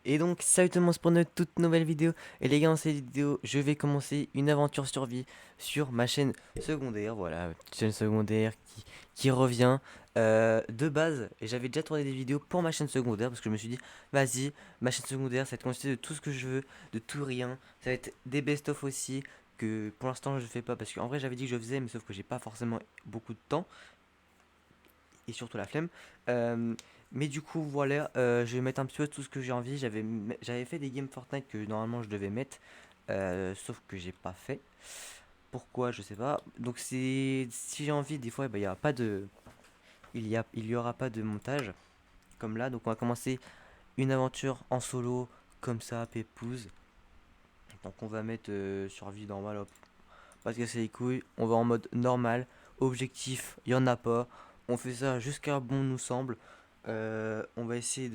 Et donc, salut tout le monde pour une toute nouvelle vidéo. Et les gars, dans cette vidéo, je vais commencer une aventure survie sur ma chaîne secondaire. Voilà, petite chaîne secondaire qui revient de base. Et j'avais déjà tourné des vidéos pour ma chaîne secondaire parce que je me suis dit, vas-y, ma chaîne secondaire, ça va être constitué de tout ce que je veux, de tout rien. Ça va être des best-of aussi que pour l'instant je fais pas parce qu'en vrai j'avais dit que je faisais, mais sauf que j'ai pas forcément beaucoup de temps et surtout la flemme. Euh, mais du coup, voilà, je vais mettre un petit peu tout ce que j'ai envie. J'avais fait des games Fortnite que normalement je devais mettre, sauf que j'ai pas fait. Pourquoi, je sais pas. Donc c'est si j'ai envie, des fois, bah, il y a pas de, il y aura pas de montage comme là. Donc on va commencer une aventure en solo comme ça, pépouze. Donc on va mettre survie normale, hop, pas se casser les couilles. On va en mode normal. Objectif, il y en a pas. On fait ça jusqu'à bon nous semble. On va essayer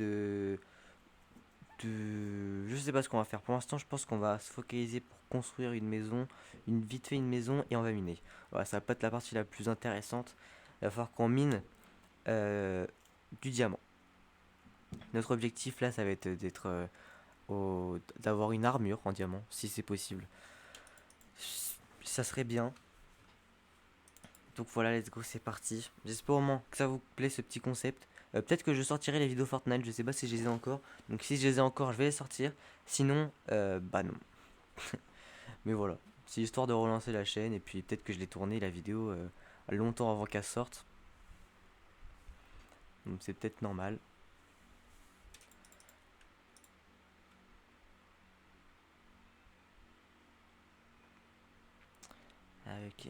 je sais pas ce qu'on va faire. Pour l'instant, je pense qu'on va se focaliser pour construire une maison. Vite fait une maison et on va miner. Voilà, ça va pas être la partie la plus intéressante. Il va falloir qu'on mine euh, du diamant. Notre objectif là, ça va être d'avoir une armure en diamant, si c'est possible. Ça serait bien. Donc voilà, let's go, c'est parti. J'espère au moins que ça vous plaît ce petit concept. Peut-être que je sortirai les vidéos Fortnite, je sais pas si je les ai encore. Donc si je les ai encore, je vais les sortir. Sinon, bah non. Mais voilà, c'est histoire de relancer la chaîne et puis peut-être que je l'ai tourné la vidéo longtemps avant qu'elle sorte. Donc c'est peut-être normal. Ah, ok.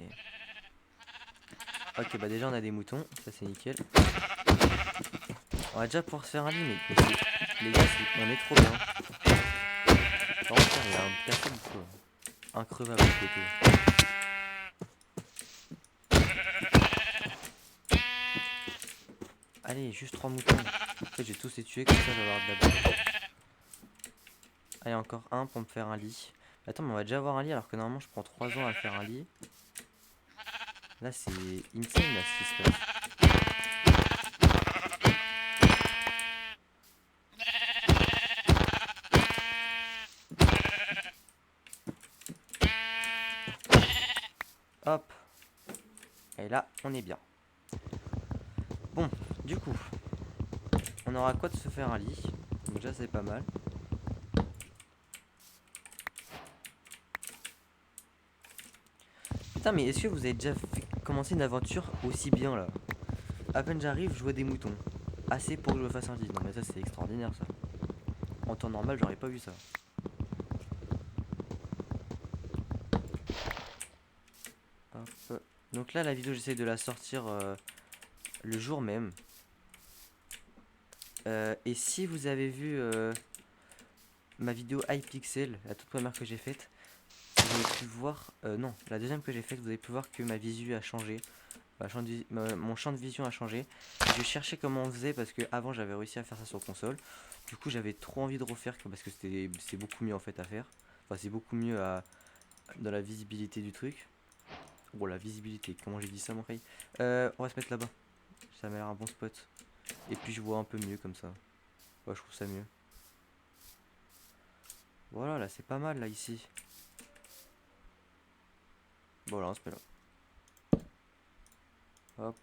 Ok, bah déjà on a des moutons, ça c'est nickel. On va déjà pouvoir se faire un lit, les gars, on est trop bien. Par contre, il y a un personne du coup. Increvable le poteau. Allez, juste 3 moutons. En fait, j'ai tous les tués, comme ça, je vais avoir de la bouffe. Allez, encore un pour me faire un lit. Attends, mais on va déjà avoir un lit alors que normalement, je prends 3 ans à faire un lit. Là, c'est insane, là, ce qui se passe. Hop. Et là, on est bien. Bon, du coup, on aura quoi de se faire un lit. Donc déjà, c'est pas mal. Putain, mais est-ce que vous avez déjà commencé une aventure aussi bien, là? À peine j'arrive, je vois des moutons. Assez pour que je me fasse un lit. Non, mais ça, c'est extraordinaire, ça. En temps normal, j'aurais pas vu ça. Hop. Donc là, la vidéo, j'essaie de la sortir le jour même. Et si vous avez vu ma vidéo iPixel, la toute première que j'ai faite, vous avez pu voir, non, la deuxième que j'ai faite, vous avez pu voir que ma visu a changé. Mon champ de vision a changé. Je cherchais comment on faisait parce que avant j'avais réussi à faire ça sur console. Du coup j'avais trop envie de refaire parce que c'est beaucoup mieux en fait à faire. Enfin c'est beaucoup mieux dans la visibilité du truc. Oh la visibilité, comment j'ai dit ça mon rey. On va se mettre là-bas. Ça m'a l'air un bon spot. Et puis je vois un peu mieux comme ça. Ouais, je trouve ça mieux. Voilà, là c'est pas mal là ici. Bon là on se met là. Hop,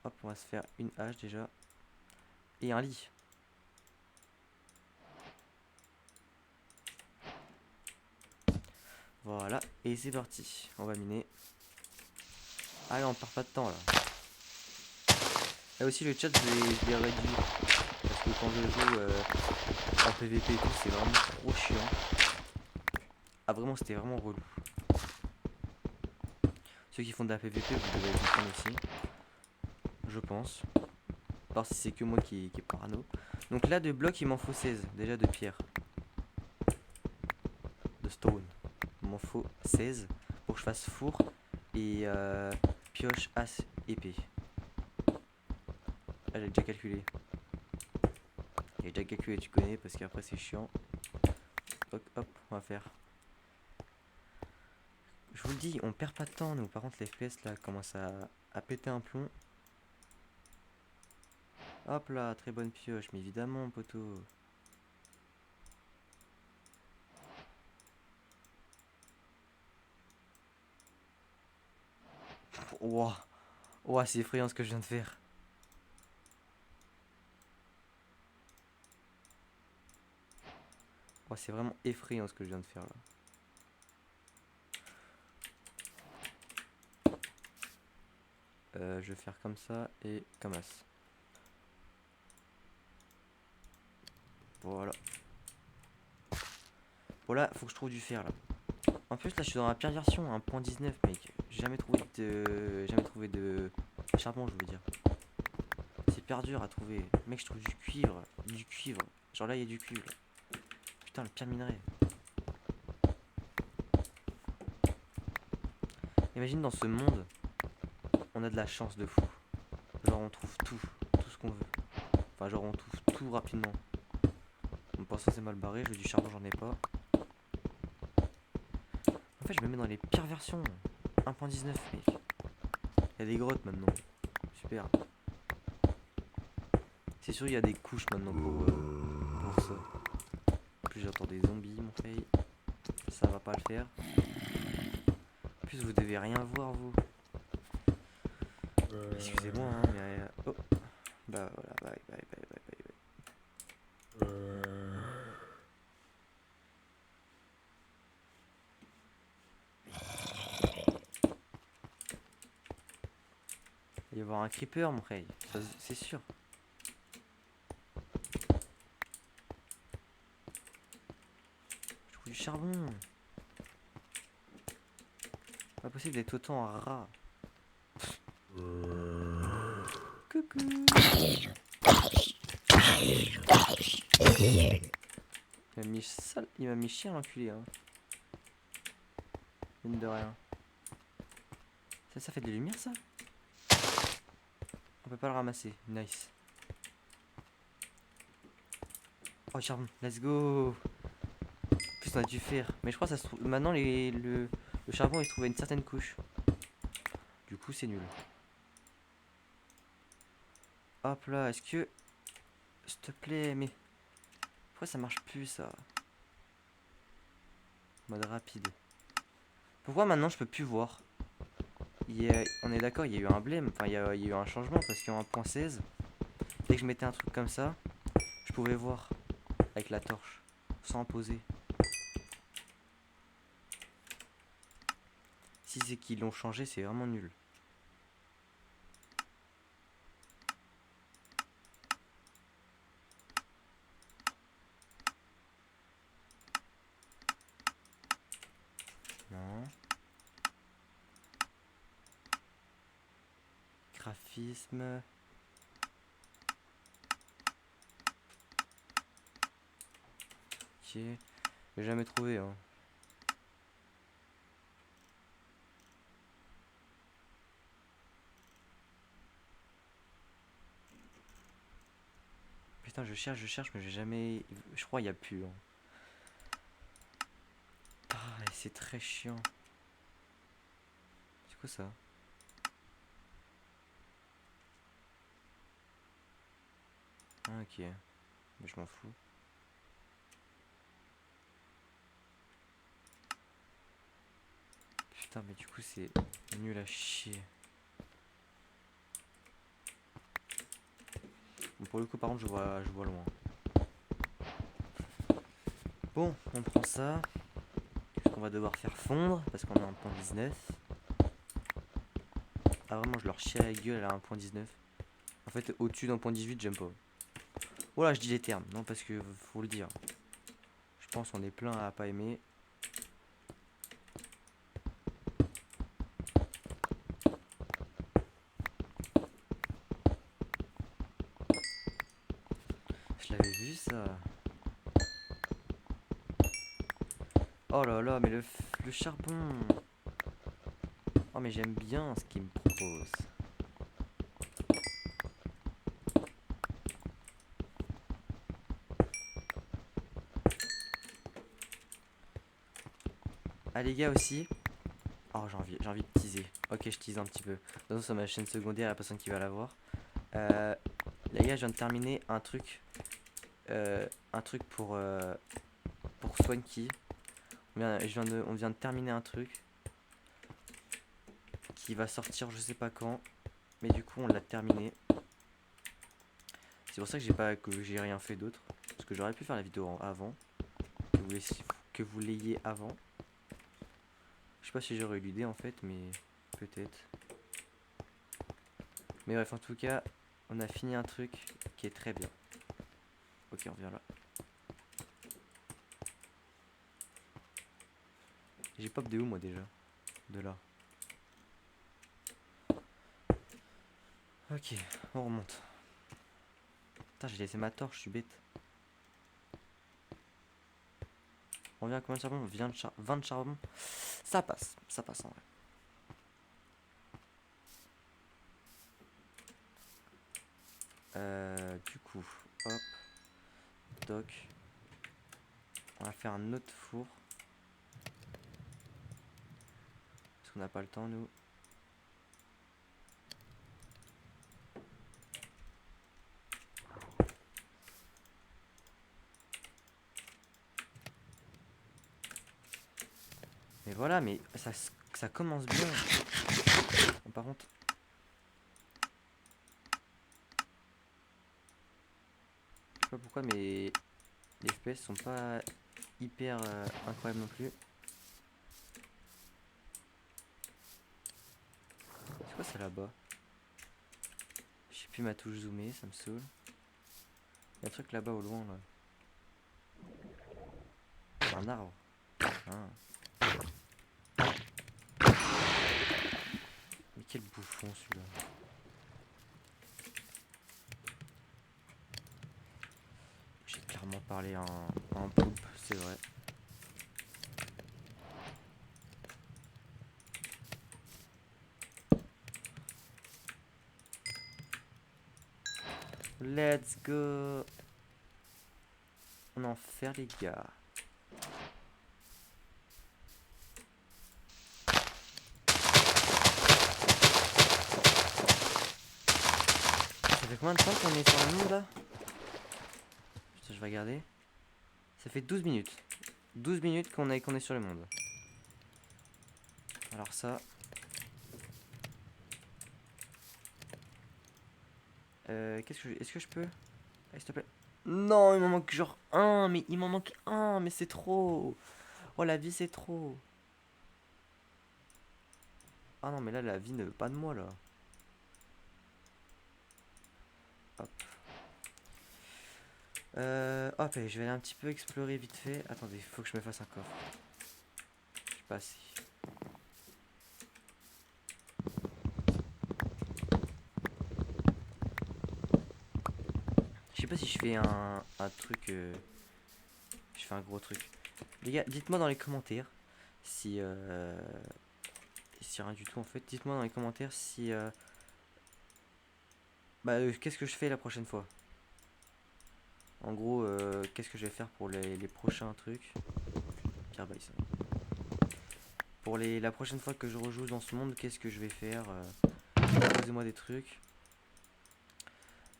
hop, on va se faire une hache déjà. Et un lit. Voilà, et c'est parti. On va miner. Allez, on perd pas de temps là. Et aussi le chat je l'ai réduit. Parce que quand je joue en PVP et tout, c'est vraiment trop chiant. Ah vraiment c'était vraiment relou. Ceux qui font de la PVP, vous devez comprendre aussi. Je pense. Voir si c'est que moi qui est parano. Donc là de blocs il m'en faut 16. Déjà de pierre. De stone. Il m'en faut 16 pour que je fasse four et pioche, as, épée. Ah j'ai déjà calculé. J'ai déjà calculé, tu connais, parce qu'après c'est chiant. Hop, hop, on va faire. Je vous le dis, on perd pas de temps, nous. Par contre, les FPS là commencent à péter un plomb. Hop là, très bonne pioche, mais évidemment, poteau. Ouah, ouah, c'est effrayant ce que je viens de faire. Ouah, c'est vraiment effrayant ce que je viens de faire là. Je vais faire comme ça et comme ça. Voilà. Voilà, faut que je trouve du fer là. En plus là je suis dans la pire version, 1.19 mec. J'ai jamais trouvé de charbon, je veux dire. C'est hyper dur à trouver. Mec, je trouve du cuivre, du cuivre. Genre là il y a du cuivre. Putain, le pire minerai. Imagine dans ce monde, on a de la chance de fou. Genre on trouve tout ce qu'on veut. Enfin genre on trouve tout rapidement. Bon, pour l'instant c'est mal barré, je veux du charbon, j'en ai pas. En fait je me mets dans les pires versions. 1.19 mec. Il y a des grottes maintenant. Super. C'est sûr il y a des couches maintenant pour ça. En plus j'entends des zombies mon frère. Ça va pas le faire. En plus vous devez rien voir vous. Excusez-moi hein mais... Oh. Bah voilà, bye bye bye bye bye bye. Il va y avoir un creeper mon frère. C'est sûr. Je trouve du charbon. Pas possible d'être autant rat. Coucou. Il m'a mis chier l'enculé hein. Mine de rien. Ça fait de la lumière ça? On peut pas le ramasser. Nice. Oh charbon, let's go. En plus on a dû faire. Mais je crois que ça se trouve. Maintenant le charbon il se trouve à une certaine couche. Du coup c'est nul. Hop là, est-ce que... S'il te plaît, mais... Pourquoi ça marche plus ça? Mode rapide. Pourquoi maintenant je peux plus voir? On est d'accord, il y a eu un blême, enfin il y a eu un changement parce qu'en 1.16, dès que je mettais un truc comme ça, je pouvais voir avec la torche, sans poser. Si c'est qu'ils l'ont changé, c'est vraiment nul. Non. Graphisme. Ok. J'ai jamais trouvé hein. Putain je cherche mais j'ai jamais... Je crois qu'il n'y a plus hein. Ah c'est très chiant. C'est quoi ça? Ah ok. Mais je m'en fous. Putain mais du coup c'est nul à chier. Bon, pour le coup par contre je vois loin. Bon on prend ça. On va devoir faire fondre parce qu'on est en 1.19. Ah vraiment je leur chie à la gueule à 1.19. En fait au-dessus d'1.18 j'aime pas. Voilà je dis les termes, non parce que faut le dire. Je pense qu'on est plein à pas aimer. Je l'avais vu ça. Oh là là mais le charbon. Oh mais j'aime bien ce qu'il me propose. Ah les gars aussi. Oh j'ai envie de teaser. Ok je tease un petit peu. Dans sur ma chaîne secondaire, la personne qui va la voir. Les gars, je viens de terminer un truc. Pour Swanky. On vient de terminer un truc qui va sortir je sais pas quand. Mais du coup on l'a terminé. C'est pour ça que j'ai rien fait d'autre. Parce que j'aurais pu faire la vidéo avant. Que vous l'ayez avant. Je sais pas si j'aurais eu l'idée en fait, mais peut-être. Mais bref, en tout cas, on a fini un truc qui est très bien. Ok, on revient là. J'ai pop de où moi déjà? De là. Ok, on remonte. Putain, j'ai laissé ma torche, je suis bête. On vient à combien de charbon? 20 de charbon. Ça passe en vrai. Du coup, hop, doc. On va faire un autre four. Parce qu'on n'a pas le temps, nous. Mais voilà, mais ça commence bien. Bon, par contre, je sais pas pourquoi, mais les FPS sont pas hyper incroyables non plus. C'est quoi ça là-bas? Je sais plus ma touche zoomée, ça me saoule. Il y a un truc là-bas au loin là. C'est un arbre. Ah. Mais quel bouffon celui-là. J'ai clairement parlé en poupe, c'est vrai. Let's go. On en fait les gars. Ça fait combien de temps qu'on est sur le monde là? Putain, je vais regarder. Ça fait 12 minutes. 12 minutes qu'on est sur le monde. Alors ça. Est-ce que je peux? Allez, s'il te plaît. Non, il m'en manque genre un, mais il m'en manque un, mais c'est trop. Oh, la vie, c'est trop. Ah non, mais là, la vie ne veut pas de moi, là. Hop. Hop, allez, je vais aller un petit peu explorer vite fait. Attendez, faut que je me fasse un coffre. Je sais pas si. Je sais pas si je fais un truc. Je fais un gros truc. Les gars, dites-moi dans les commentaires si. Si rien du tout en fait. Dites-moi dans les commentaires si. Qu'est-ce que je fais la prochaine fois? En gros, qu'est-ce que je vais faire pour les prochains trucs? Carbide. Pour la prochaine fois que je rejoue dans ce monde, qu'est-ce que je vais faire? Proposez-moi des trucs.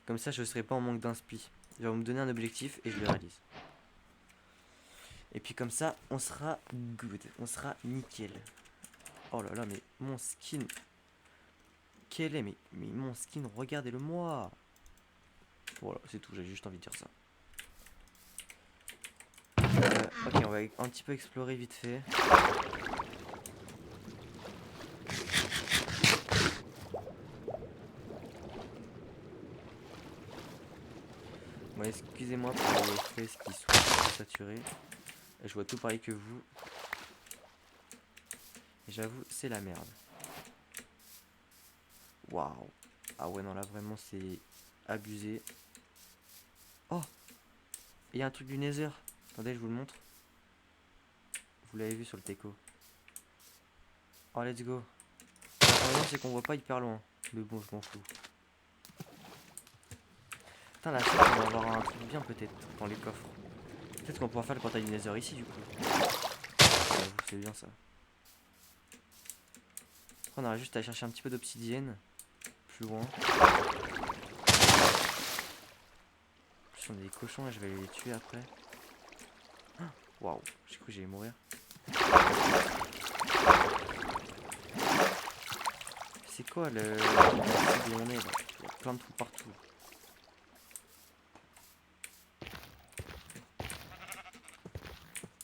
Comme ça, je serai pas en manque d'inspi. Je vais me donner un objectif et je le réalise. Et puis comme ça, on sera good. On sera nickel. Oh là là, mais mon skin. Quel est? Mais mon skin, regardez-le moi. Voilà, c'est tout, j'ai juste envie de dire ça. Ok, on va un petit peu explorer vite fait. Bon, excusez-moi pour les FPS qui sont saturés. Je vois tout pareil que vous. Et j'avoue, c'est la merde. Waouh. Ah ouais, non, là vraiment, c'est abusé. Oh, il y a un truc du Nether. Attendez, je vous le montre. Vous l'avez vu sur le teco. Oh, let's go. Le problème, c'est qu'on voit pas hyper loin. Mais bon, je m'en fous. Putain, la suite, on va avoir un truc bien peut-être dans les coffres. Peut-être qu'on pourra faire le portail du Nether ici, du coup. J'avoue, c'est bien ça. On aurait juste à chercher un petit peu d'obsidienne. Plus loin. on a des cochons et je vais aller les tuer après. Waouh, j'ai cru que j'allais mourir. C'est quoi le site où on est là? Il y a plein de trous partout.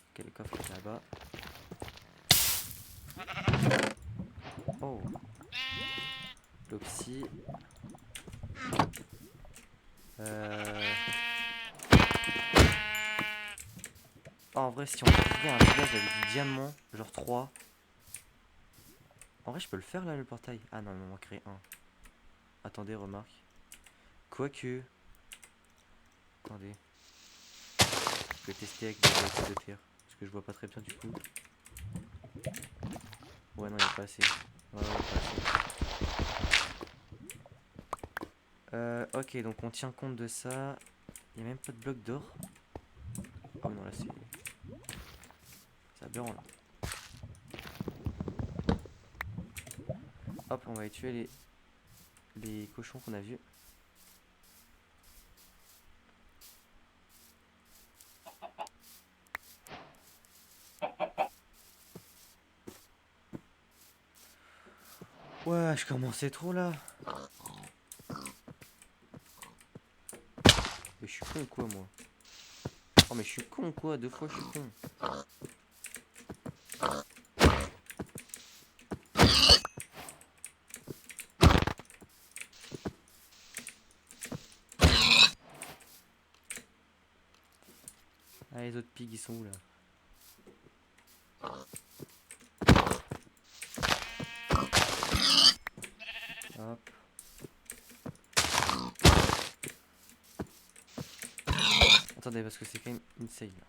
Ok, le coffre est là-bas. Oh, l'oxy. Oh, en vrai, si on trouvait un village avec du diamant, genre 3. En vrai, je peux le faire là, le portail. Ah non, il m'en manquerait un. Attendez, remarque. Quoique. Attendez. Je vais tester avec des blocs de terre. Parce que je vois pas très bien du coup. Ouais, non, il n'y a pas assez. Ouais, il y a pas assez. Ok, donc on tient compte de ça. Il n'y a même pas de bloc d'or. Oh non, là c'est. C'est aberrant là. Hop, on va aller tuer les cochons qu'on a vus. Ouais, je commençais trop là. Mais je suis con ou quoi moi? Oh mais je suis con quoi, 2 fois je suis con. Ah les autres pigs ils sont où là? Hop. Attendez parce que c'est quand même insane là.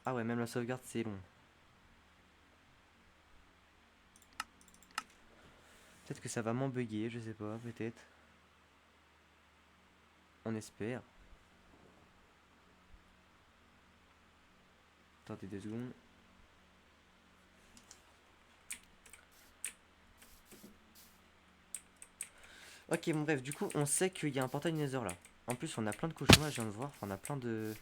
Ah ouais, même la sauvegarde c'est long. Peut-être que ça va m'embugger, je sais pas, peut-être. On espère. Attendez 2 secondes. Ok, bon bref, du coup on sait qu'il y a un portail Nether là. En plus on a plein de cochons là, je viens de voir. Enfin, on a plein de...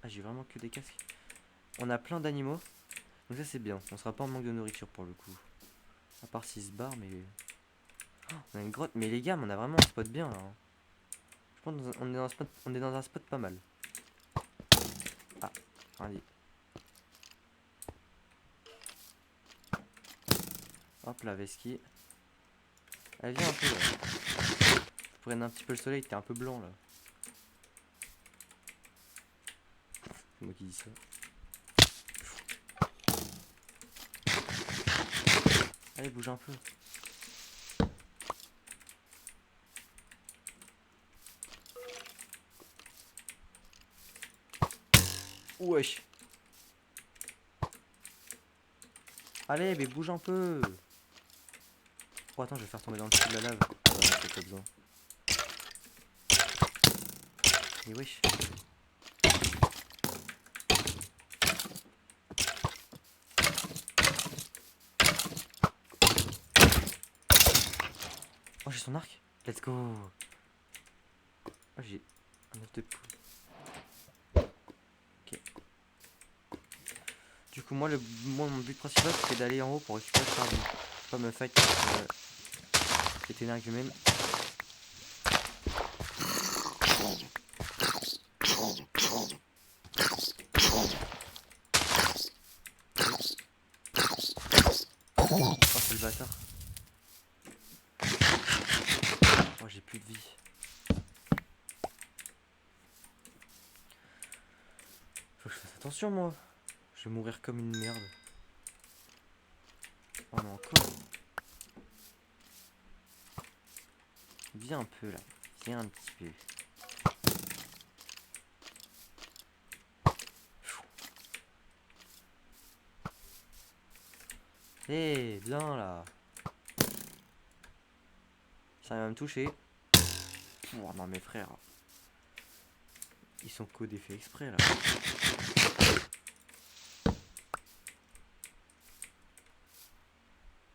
Ah j'ai vraiment que des casques. On a plein d'animaux. Donc ça c'est bien, on sera pas en manque de nourriture pour le coup. À part s'ils se barrent mais... Oh, on a une grotte, mais les gars, on a vraiment un spot bien là. Hein. Je pense qu'on est dans un spot, on est dans un spot pas mal. Ah, rien dit. Hop la vesquille. Elle vient un peu là. Je prenne un petit peu le soleil, t'es un peu blanc là. C'est moi qui dis ça. Allez, bouge un peu. Wesh. Allez, mais bouge un peu. Oh, attends, je vais faire tomber dans le trou de la lave. Ah, ouais, c'est pas besoin. Mais wesh. Oh, j'ai son arc. Let's go. Oh, j'ai un œuf de poule. Ok. Du coup, moi, mon but principal, c'est d'aller en haut pour récupérer le charbon. Pas me fight cet énergumène. Oh, c'est le bâtard. Oh, j'ai plus de vie. Faut que je fasse attention, moi. Je vais mourir comme une merde. Oh non, encore. Viens un peu là. Viens un petit peu. Hé, viens là. Ça va me toucher. Oh non, mes frères. Ils sont codés fait exprès là.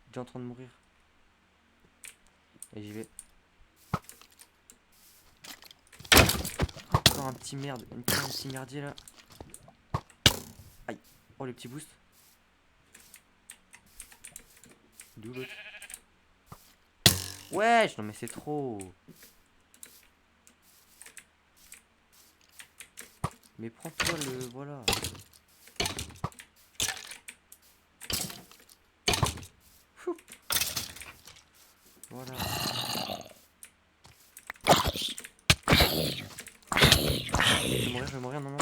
Déjà en train de mourir. Et j'y vais. Encore un petit merde, un petit merdier là. Aïe. Oh les petits boosts. D'où l'autre? Wesh, non mais c'est trop. Mais prends-toi le... Voilà. Fou. Voilà. Je vais mourir, non, non.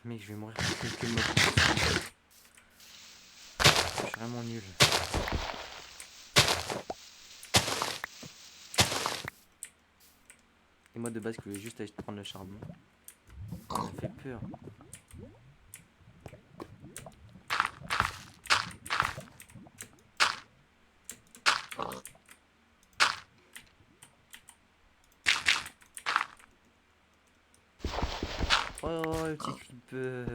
Mec, je vais mourir pour quelques mots. Je suis vraiment nul. Et moi de base, je voulais juste aller prendre le charbon. Ça fait peur. Oh, le petit creeper.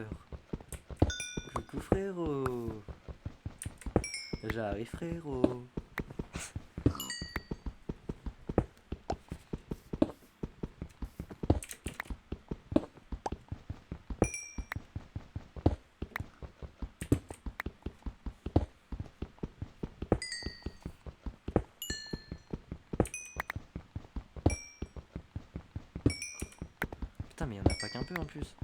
Coucou frérot. J'arrive frérot. Putain mais y'en a pas qu'un peu en plus.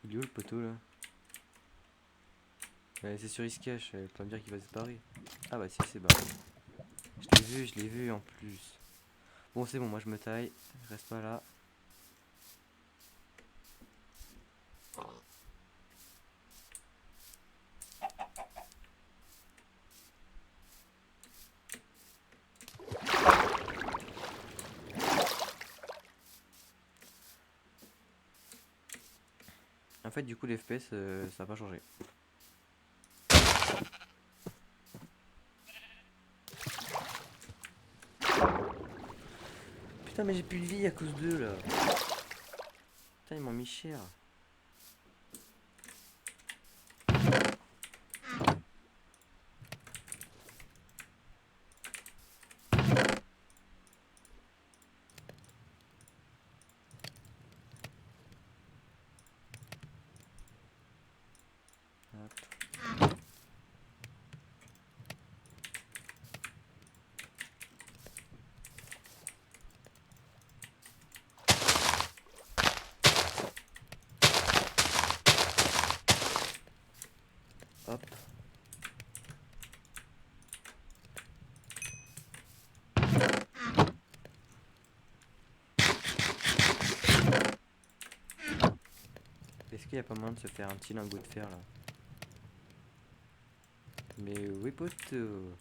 Il est où le poteau là? Ouais, c'est sûr il se cache, elle peut me dire qu'il va se barrer. Ah bah si c'est barré. Je l'ai vu en plus. Bon c'est bon, moi je me taille, je reste pas là. En fait du coup les FPS ça a pas changé. Putain mais j'ai plus de vie à cause d'eux là. Putain ils m'ont mis cher. Hop. Hop. Est-ce qu'il n'y a pas moyen de se faire un petit lingot de fer là? Mais oui poteau.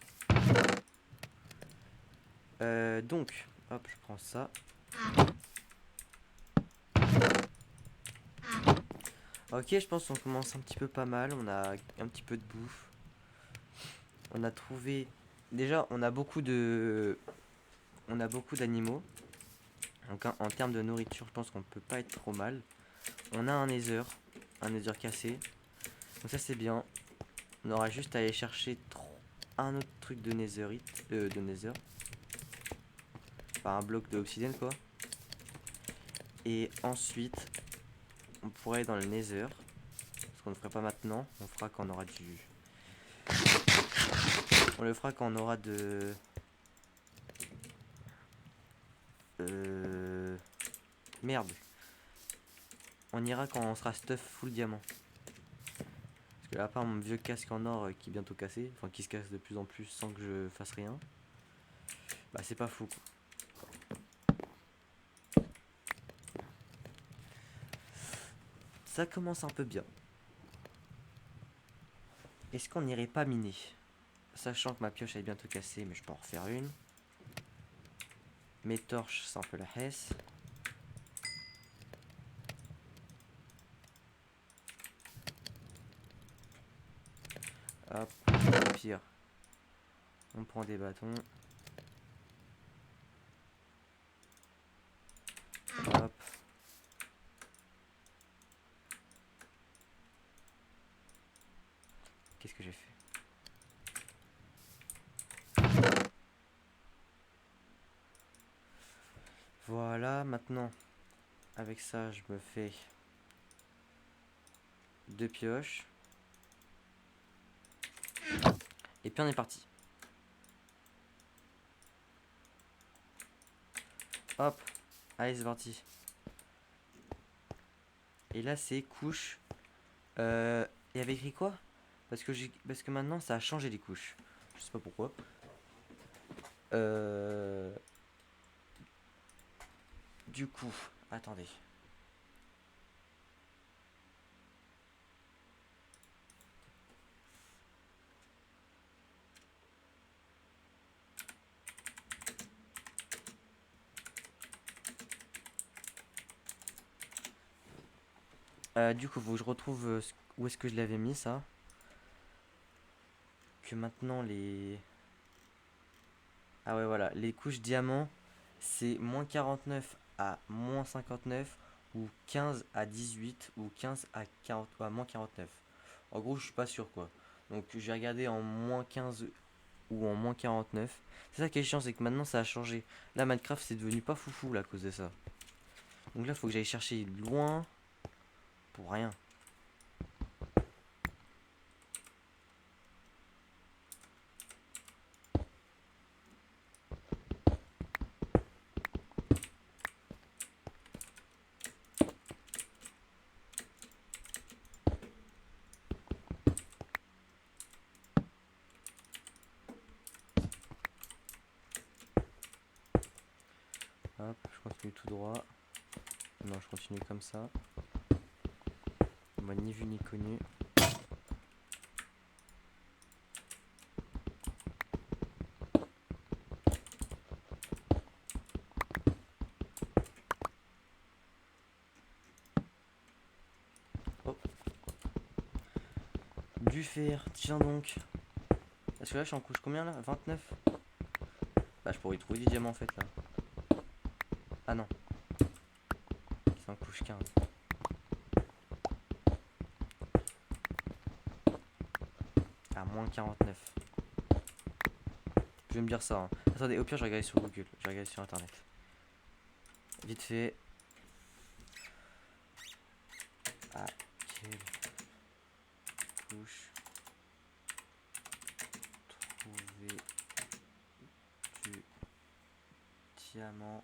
Donc, hop, je prends ça. Ok, je pense qu'on commence un petit peu pas mal. On a un petit peu de bouffe. On a trouvé... Déjà, on a beaucoup d'animaux. Donc en termes de nourriture, je pense qu'on peut pas être trop mal. On a un nether cassé. Donc ça c'est bien. On aura juste à aller chercher un autre truc de netherite, de nether. Enfin un bloc d'obsidienne quoi. Et ensuite, on pourrait aller dans le nether. Parce qu'on ne le fera pas maintenant. On fera quand on aura du... On le fera quand on aura de... Merde. On ira quand on sera stuff full diamant. Parce que à part mon vieux casque en or qui est bientôt cassé, enfin qui se casse de plus en plus sans que je fasse rien, bah c'est pas fou quoi. Ça commence un peu bien. Est-ce qu'on n'irait pas miner? Sachant que ma pioche est bientôt cassée, mais je peux en refaire une. Mes torches, c'est un peu la hesse. Hop, au pire, on prend des bâtons. Hop. Qu'est-ce que j'ai fait? Voilà, maintenant, avec ça, je me fais 2 pioches. Et puis on est parti. Hop, allez, c'est parti. Et là, c'est couche. Il y avait écrit quoi? Parce que maintenant, ça a changé les couches. Je sais pas pourquoi. Du coup, attendez. Du coup, faut que je retrouve où est-ce que je l'avais mis ça. Que maintenant les... Ah ouais, voilà, les couches diamant, c'est moins 49 à moins 59 ou 15 à 18 ou 15 à 40, à moins 49. En gros, je suis pas sûr quoi. Donc j'ai regardé en moins 15 ou en moins 49. C'est ça qui est chiant, c'est que maintenant ça a changé. Là, Minecraft c'est devenu pas foufou là, à cause de ça. Donc là, faut que j'aille chercher loin pour rien. Hop, je continue tout droit. Non, je continue comme ça. Moi, ni vu ni connu. Oh, du fer, tiens donc. Parce que là, je suis en couche combien là? 29. Bah, je pourrais y trouver des diamants en fait là. Ah non, c'est en couche 15. À moins 49. Je vais me dire ça. Hein. Attendez, au pire, je vais regarder sur Google. Je vais regarder sur internet. Vite fait. À quelle couche trouver du diamant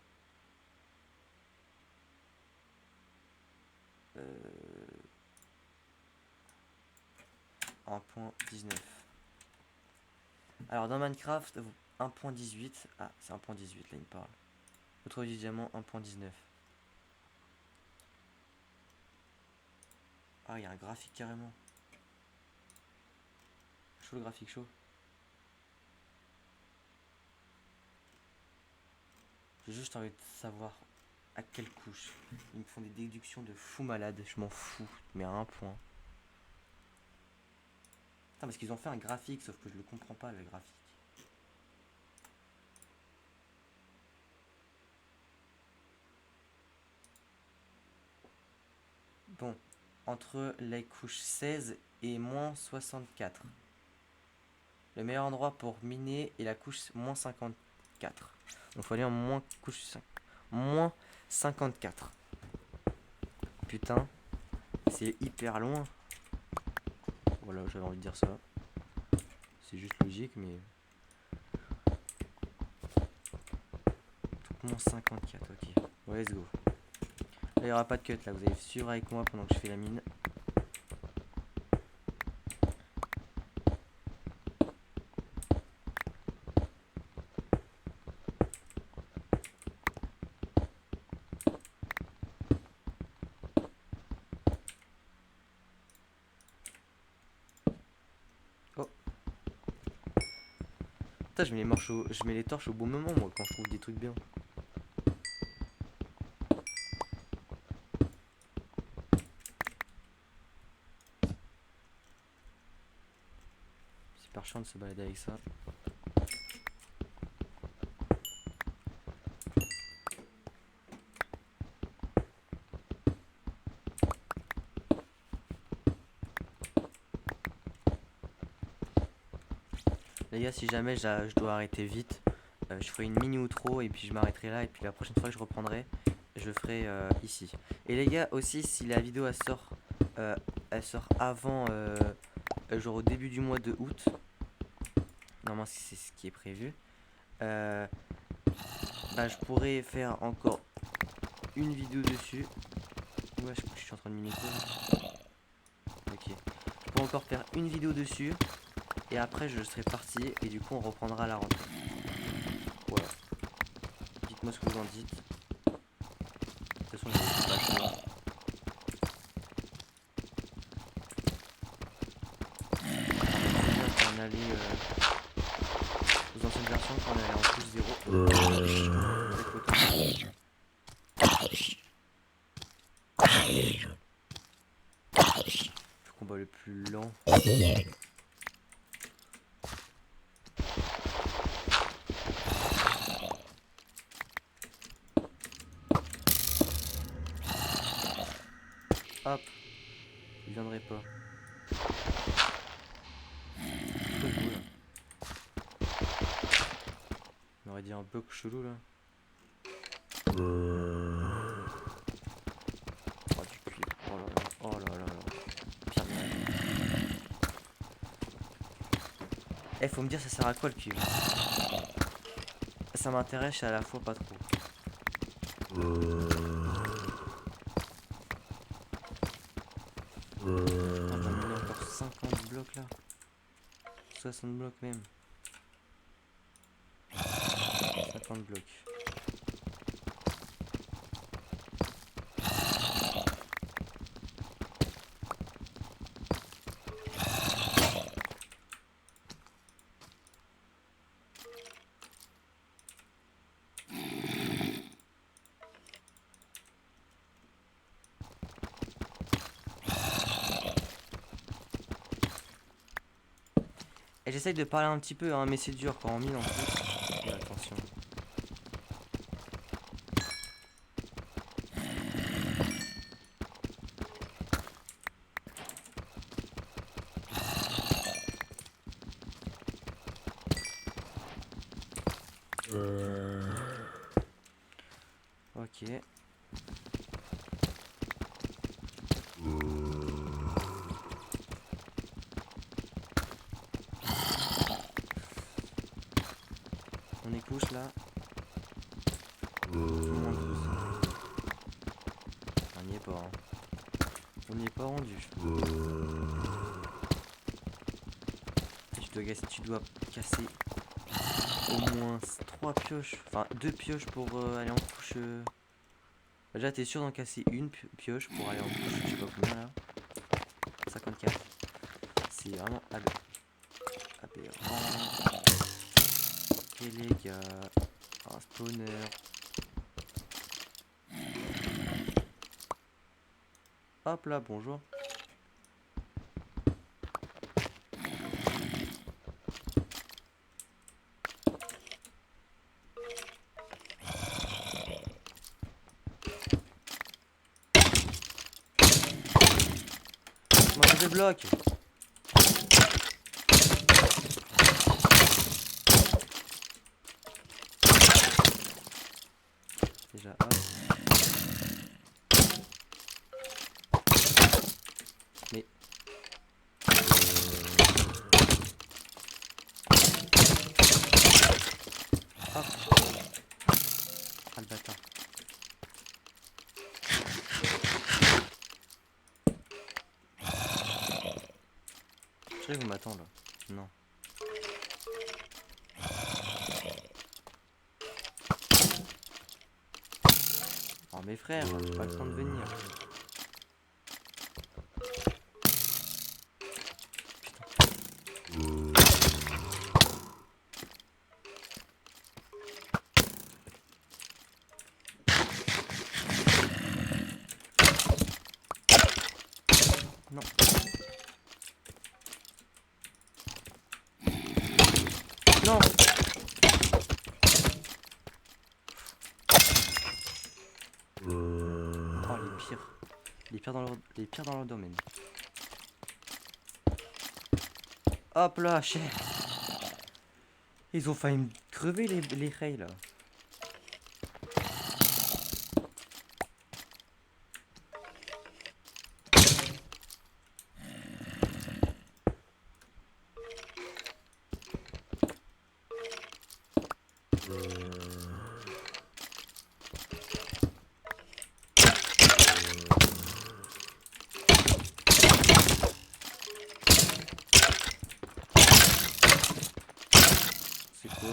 en point 19. Alors dans Minecraft, 1.18. Ah, c'est 1.18 là, il me parle. Vous trouvez du diamant 1.19. Ah, il y a un graphique carrément. Chaud le graphique, chaud. J'ai juste envie de savoir à quelle couche. Ils me font des déductions de fou malade. Je m'en fous, mais à un point. Putain, parce qu'ils ont fait un graphique, sauf que je le comprends pas le graphique. Bon, entre les couches 16 et moins 64. Le meilleur endroit pour miner est la couche moins 54. Donc faut aller en moins couche 5. Moins 54. Putain, c'est hyper loin. Voilà, j'avais envie de dire ça. C'est juste logique, mais... Donc moins 54, ok. Bon, let's go. Là, il n'y aura pas de cut, là. Vous allez suivre avec moi pendant que je fais la mine. Oh. Putain, je mets les torches au bon moment, moi, quand je trouve des trucs bien. super chiant de se balader avec ça. Les gars, si jamais je dois arrêter vite, je ferai une mini outro et puis je m'arrêterai là. Et puis la prochaine fois que je reprendrai, je ferai ici. Et les gars, aussi, si la vidéo elle sort avant, genre au début du mois de août, normalement c'est ce qui est prévu, bah, je pourrais faire encore une vidéo dessus. Ouais, je suis en train de mini. Ok. Je pourrais encore faire une vidéo dessus. Et après je serai parti et du coup on reprendra à la rentrée. Voilà. Dites-moi ce que vous en dites. De toute façon j'ai pas le choix. Quand on allait aux anciennes versions, quand on allait en plus 0. Le combat le plus lent. Hop, il viendrait pas. On aurait dit un bug chelou là. Oh du cuivre. Oh là là. Oh là là là. Pire de Eh, faut me dire ça sert à quoi le cuivre? Ça m'intéresse et à la fois pas trop. Attends, j'en ai encore 50 blocs là. 60 blocs même. 50 blocs. Et j'essaye de parler un petit peu, hein, mais c'est dur quand on mine en plus. Et attention. Ok. On est couche là. On n'y est pas. Hein. On n'y est pas rendu. Tu dois casser au moins 3 pioches. Enfin 2 pioches pour aller en couche. Déjà t'es sûr d'en casser une pioche pour aller en couche. Je sais pas combien là. 54. C'est vraiment aberrant. Ok les gars. Un spawner. Hop là, bonjour. Moi je bloque. Déjà hop. Mais hop. Ah le bâtard. Je sais que vous m'attendez là. Non. Oh mes frères, j'ai pas le temps de venir. Non. Non. Oh, les pires. Les pires dans leur domaine. Hop là, cher. Ils ont failli me crever les rails là. C'est quoi?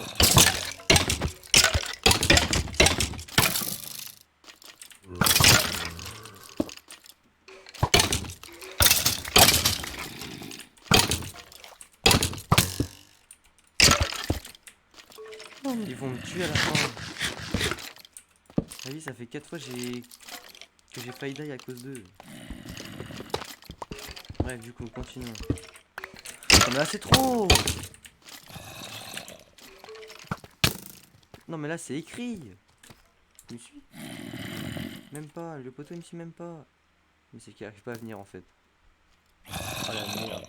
Ils vont me tuer à la fin. Ah oui, ça fait 4 fois que j'ai failli die à cause d'eux. Bref, du coup, continuons. Non mais là c'est trop. Non mais là c'est écrit. Il me suit? Même pas, le poteau il me suit même pas. Mais c'est qu'il arrive pas à venir en fait. Oh la merde.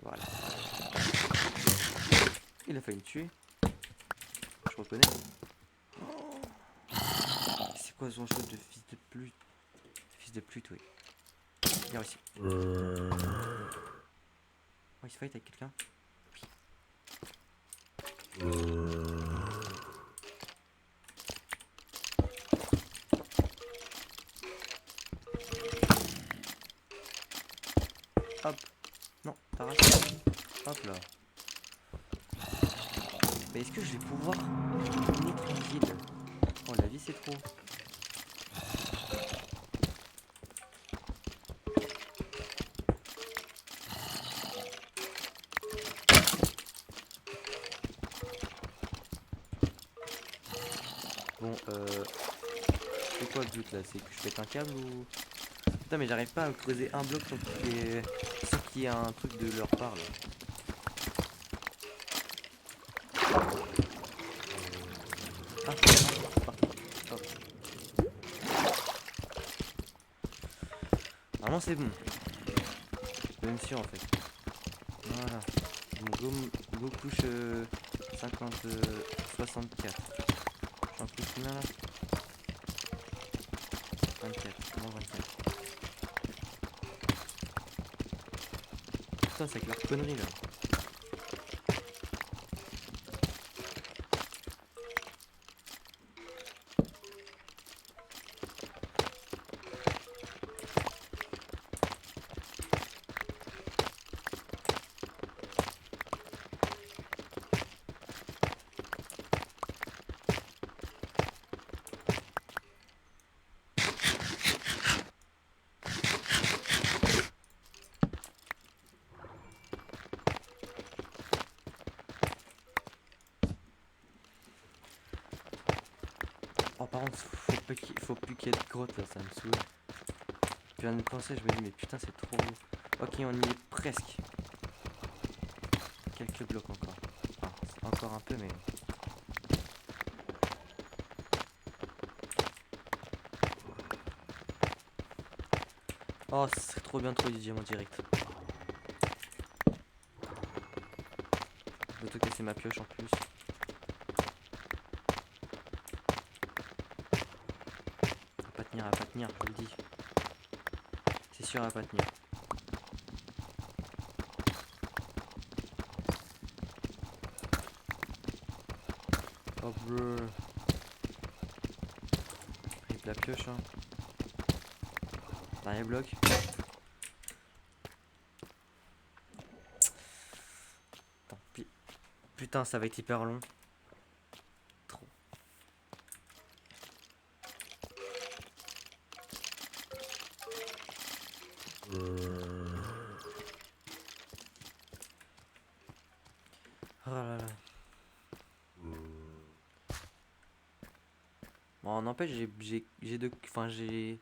Voilà. Il a failli me tuer. Je reconnais. C'est quoi son chose de fils de pute? Fils de pute, oui. Viens ici. Oh, il se fight avec quelqu'un. Hop. Non, t'arraches. Hop là. Mais est-ce que je vais pouvoir terminer tranquille? Oh, la vie c'est trop. Bon, c'est quoi le but là? C'est que je pète un câble ou... Putain, mais j'arrive pas à creuser un bloc sans qu'il y ait un truc de leur part là. Ah, hop. Normalement c'est bon. Je peux même sûr en fait. Voilà. Bon, go couche 50, 64. J'en couche combien là? 24, moins 24. Putain, c'est avec leur connerie là. Oh, par contre, faut plus qu'il y ait de grotte là, ça me saoule. Je viens de penser, je me dis, mais putain, c'est trop. Ok, on y est presque. Quelques blocs encore. Enfin, encore un peu, mais. Oh, ce serait trop bien de trouver du diamant direct. D'auto-casser ma pioche en plus. Elle va pas tenir, je vous le dis. C'est sûr, elle va pas tenir. Oh bleu. Rip la pioche, hein. Dernier bloc. Tant pis. Putain, ça va être hyper long. Trop. Oh là là. Bon, n'empêche, enfin, je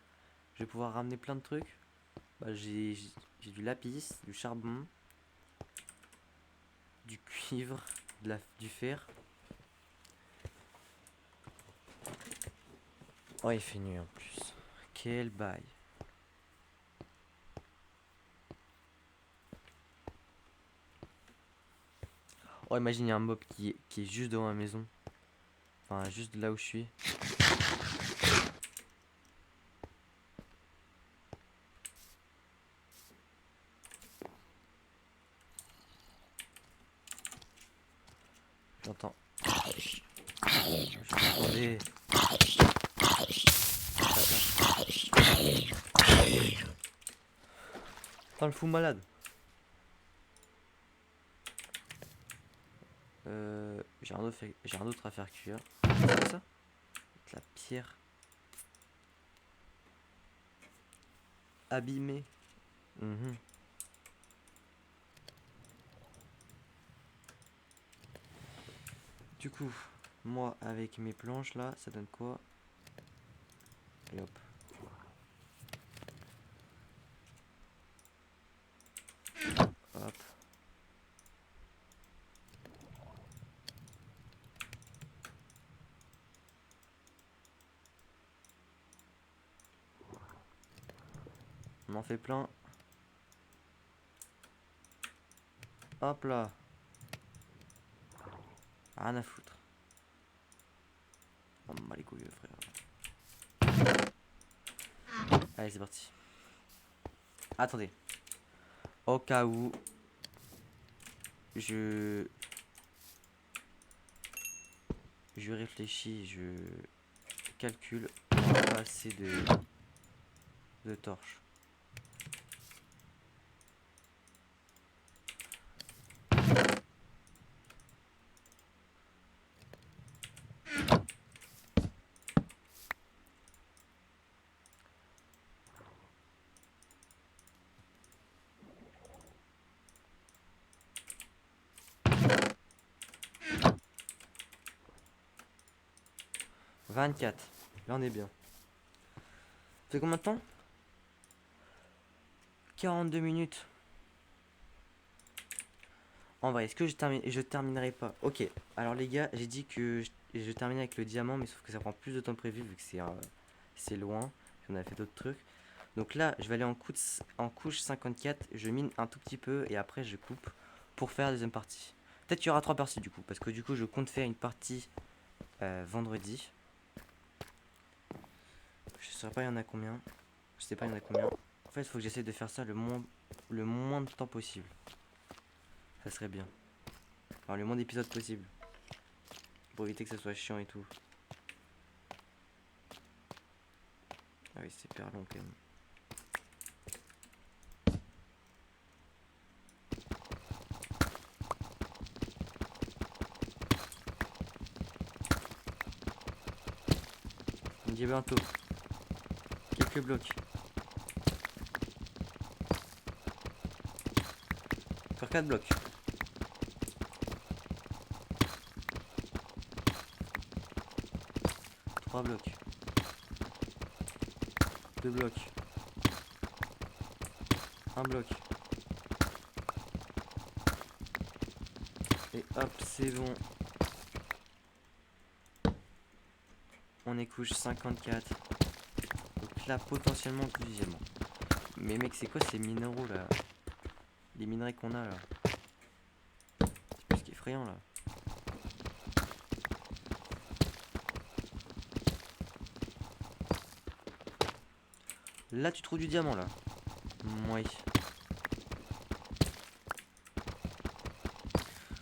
vais pouvoir ramener plein de trucs. Bah, j'ai du lapis, du charbon, du cuivre, du fer. Oh, il fait nuit en plus. Quel bail. Oh, imagine, il y a un mob qui est juste devant ma maison. Enfin, juste là où je suis. J'entends. J'entendais. Putain, le fou malade. J'ai un autre à faire cuire. C'est ça? De la pierre abîmée. Mhm. Du coup, moi avec mes planches là, ça donne quoi? Et hop. Hop. On en fait plein. Hop là. Rien à foutre. Oh, mal les couilles, frère. Allez, c'est parti. Attendez. Au cas où je réfléchis, je calcule, on n'a pas assez de torches. « 24. Là on est bien. Ça fait combien de temps? 42 minutes. En vrai, est-ce que je terminerai pas? Ok, alors les gars, j'ai dit que je terminais avec le diamant, mais sauf que ça prend plus de temps prévu vu que c'est loin. On a fait d'autres trucs. Donc là, je vais aller en couche 54, je mine un tout petit peu et après je coupe pour faire la deuxième partie. Peut-être qu'il y aura 3 parties du coup, parce que du coup je compte faire une partie vendredi. Je sais pas il y en a combien. Je sais pas il y en a combien. En fait, il faut que j'essaie de faire ça le moins de temps possible. Ça serait bien. Alors le moins d'épisodes possible. Pour éviter que ça soit chiant et tout. Ah oui, c'est hyper long quand même. On dit bientôt. Quelques blocs. Encore 4 blocs. 3 blocs. 2 blocs. 1 bloc. Et hop, c'est bon. On est couche 54. Donc là, potentiellement plus diamant. Mais mec, c'est quoi ces minéraux là? Les minerais qu'on a là? C'est plus qu'effrayant là. Là, tu trouves du diamant là? Oui.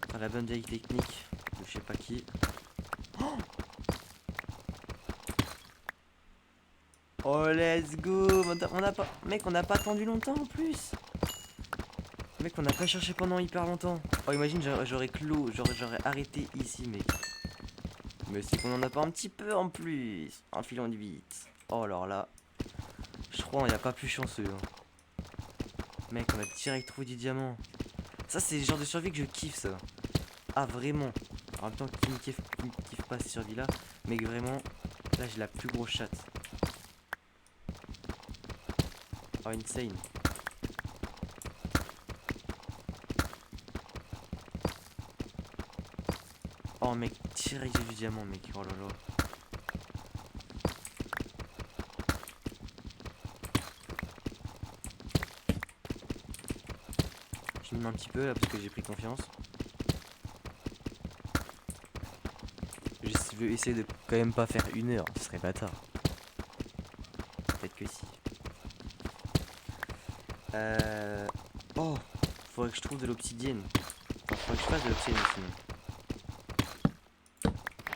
Enfin, la bonne vieille technique de je sais pas qui. Oh, oh let's go! On n'a pas. Mec, on n'a pas attendu longtemps en plus! Mec, on n'a pas cherché pendant hyper longtemps. Oh, imagine, j'aurais j'aurais arrêté ici, mec. Mais c'est qu'on en a pas un petit peu en plus. En filant du vite. Oh, alors là. Je crois qu'il n'y a pas plus chanceux. Hein. Mec, on a direct trouvé du diamant. Ça, c'est le genre de survie que je kiffe, ça. Ah, vraiment. En même temps, qui ne kiffe pas cette survie-là. Mais vraiment, Là j'ai la plus grosse chatte. Oh insane. Oh mec, direct j'ai du diamant mec, oh là là. Je mine un petit peu là parce que j'ai pris confiance. Je veux essayer de quand même pas faire 1 heure, ce serait bâtard. Peut-être que si. Oh, faudrait que je trouve de l'obsidienne. Enfin, faudrait que je fasse de l'obsidienne sinon.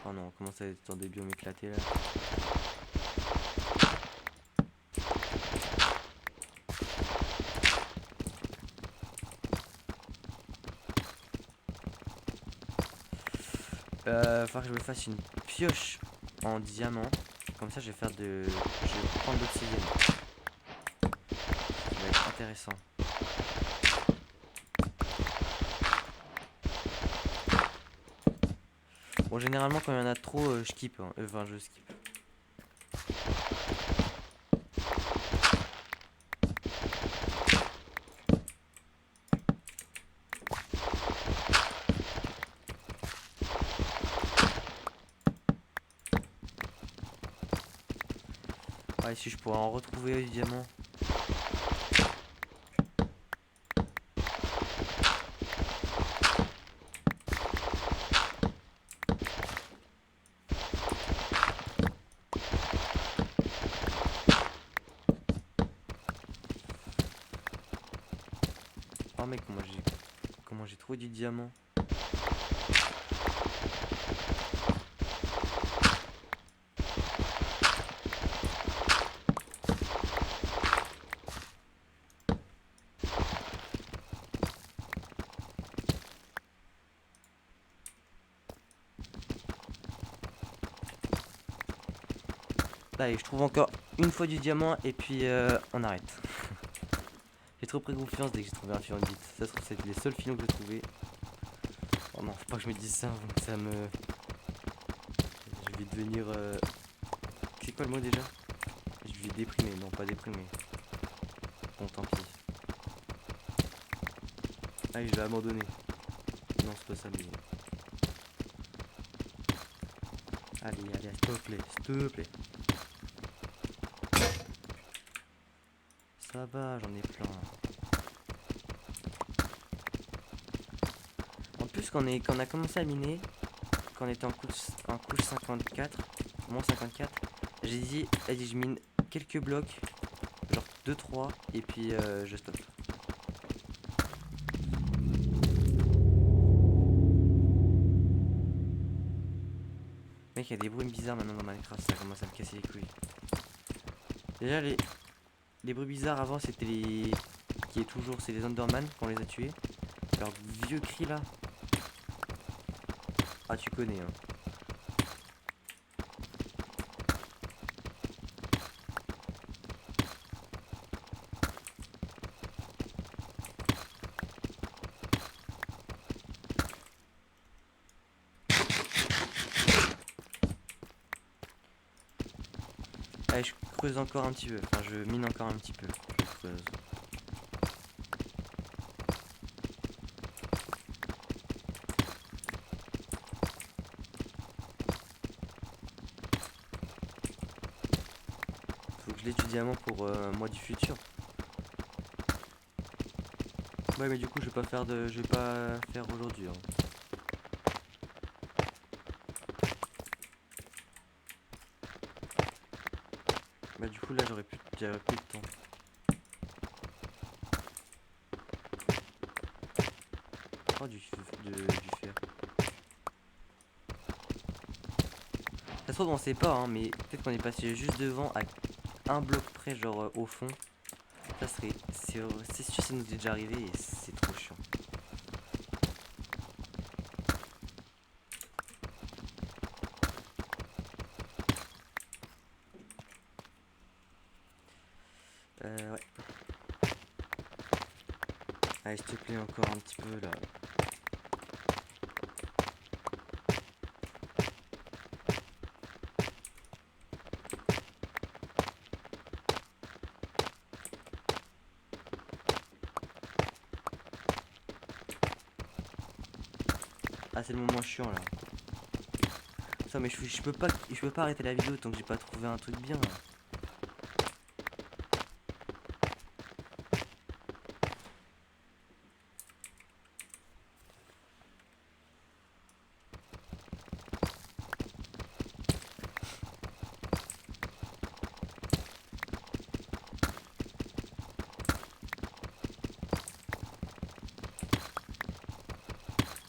Oh non, on commence à être dans des biomes éclatés là. Faudra que je me fasse une pioche en diamant. Comme ça je vais faire de. Je vais prendre de l'obsidienne. Ça va être intéressant. Bon généralement quand il y en a trop je skip hein. Enfin je skip. Ah, si je pourrais en retrouver du diamant. Oh mec, comment j'ai trouvé du diamant. Là, et je trouve encore une fois du diamant et puis on arrête. J'ai trop pris confiance dès que j'ai trouvé un filon de bite. Ça se trouve, c'est les seuls filons que j'ai trouvé. Oh non, faut pas que je me dise ça avant que ça me. Je vais devenir. C'est quoi le mot déjà? Je vais déprimer, non pas déprimer. Bon, tant pis. Allez, je vais abandonner. Non, c'est pas ça, mais. Allez, allez, s'il te plaît, s'il te plaît. Ça va, j'en ai plein. En plus, quand on a commencé à miner, quand on était en couche 54, moins 54, j'ai dit, vas-y, je mine quelques blocs, genre 2-3, et puis je stoppe. Mec, il y a des bruits bizarres maintenant dans Minecraft, ça commence à me casser les couilles. Déjà, les bruits bizarres avant, c'était les. Qui est toujours. C'est les Enderman qu'on les a tués. Leur vieux cri là. Ah, tu connais, hein. Allez, je creuse encore un petit peu. Enfin, je mine encore un petit peu. Je creuse. Faut que je l'étudie diamant pour moi du futur. Ouais, mais du coup, je vais pas faire aujourd'hui, hein. Bah, du coup, là, j'aurais plus de temps. Oh, du fer. Ça se trouve, on sait pas, hein, mais peut-être qu'on est passé juste devant à un bloc près, genre au fond. Ça serait. C'est sûr, ça nous est déjà arrivé et c'est trop chiant. Ouais. Allez, s'il te plaît, encore un petit peu là. Ah, c'est le moment chiant là. Ça, mais je peux pas arrêter la vidéo tant que j'ai pas trouvé un truc bien là.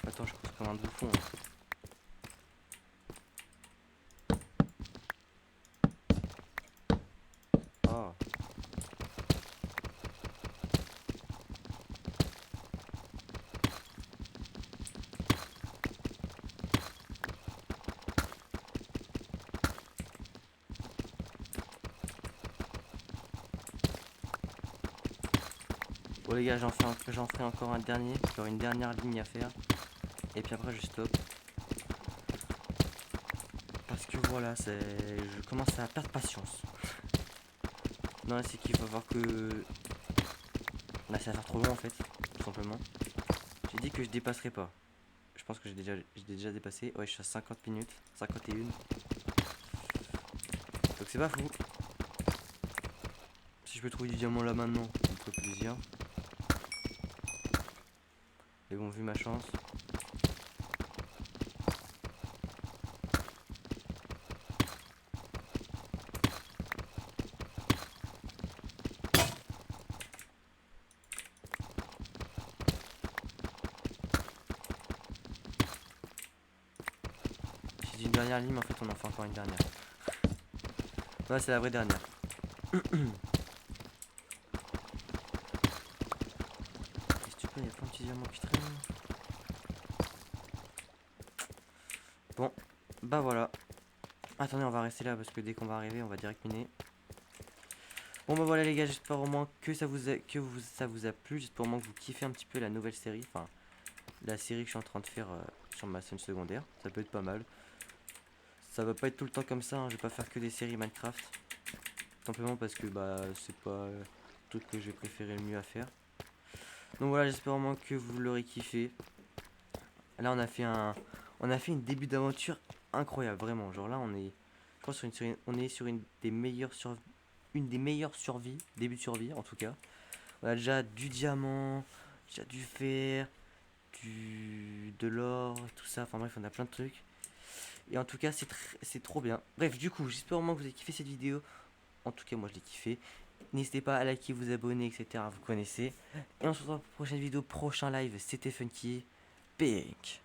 Attends, je pense comme un bouffon. Oh. Bon les gars, j'en ferai encore un dernier. J'aurai une dernière ligne à faire. Et puis après je stoppe. Parce que voilà, je commence à perdre patience. Non, c'est qu'il faut voir que... Là, ça va faire trop long en fait, tout simplement. J'ai dit que je dépasserai pas. Je pense que j'ai déjà dépassé. Ouais, je suis à 50 minutes, 51. Donc c'est pas fou. Si je peux trouver du diamant là maintenant, ça me ferait plaisir. Mais bon, vu ma chance. J'ai dit une dernière ligne, mais en fait on en fait encore une dernière. Ouais, c'est la vraie dernière. S'il te plaît, il y a plein de petits diamants qui traînent. Bon, bah voilà. Attendez, on va rester là parce que dès qu'on va arriver, on va direct miner. Bon bah voilà les gars, j'espère au moins que ça vous a plu. J'espère au moins que vous kiffez un petit peu la nouvelle série. Enfin, la série que je suis en train de faire sur ma chaîne secondaire. Ça peut être pas mal. Ça va pas être tout le temps comme ça, hein. Je vais pas faire que des séries Minecraft. Simplement parce que bah c'est pas le truc que j'ai préféré le mieux à faire. Donc voilà, j'espère au moins que vous l'aurez kiffé. Là on a fait une début d'aventure incroyable, vraiment. Genre là je pense on est sur une des meilleures survies, début de survie en tout cas. On a déjà du diamant, déjà du fer, de l'or, tout ça. Enfin bref, on a plein de trucs. Et en tout cas, c'est trop bien. Bref, du coup, j'espère au moins que vous avez kiffé cette vidéo. En tout cas, moi je l'ai kiffé. N'hésitez pas à liker, vous abonner, etc. Vous connaissez. Et on se retrouve pour la prochaine vidéo, prochain live. C'était Funky. Pink.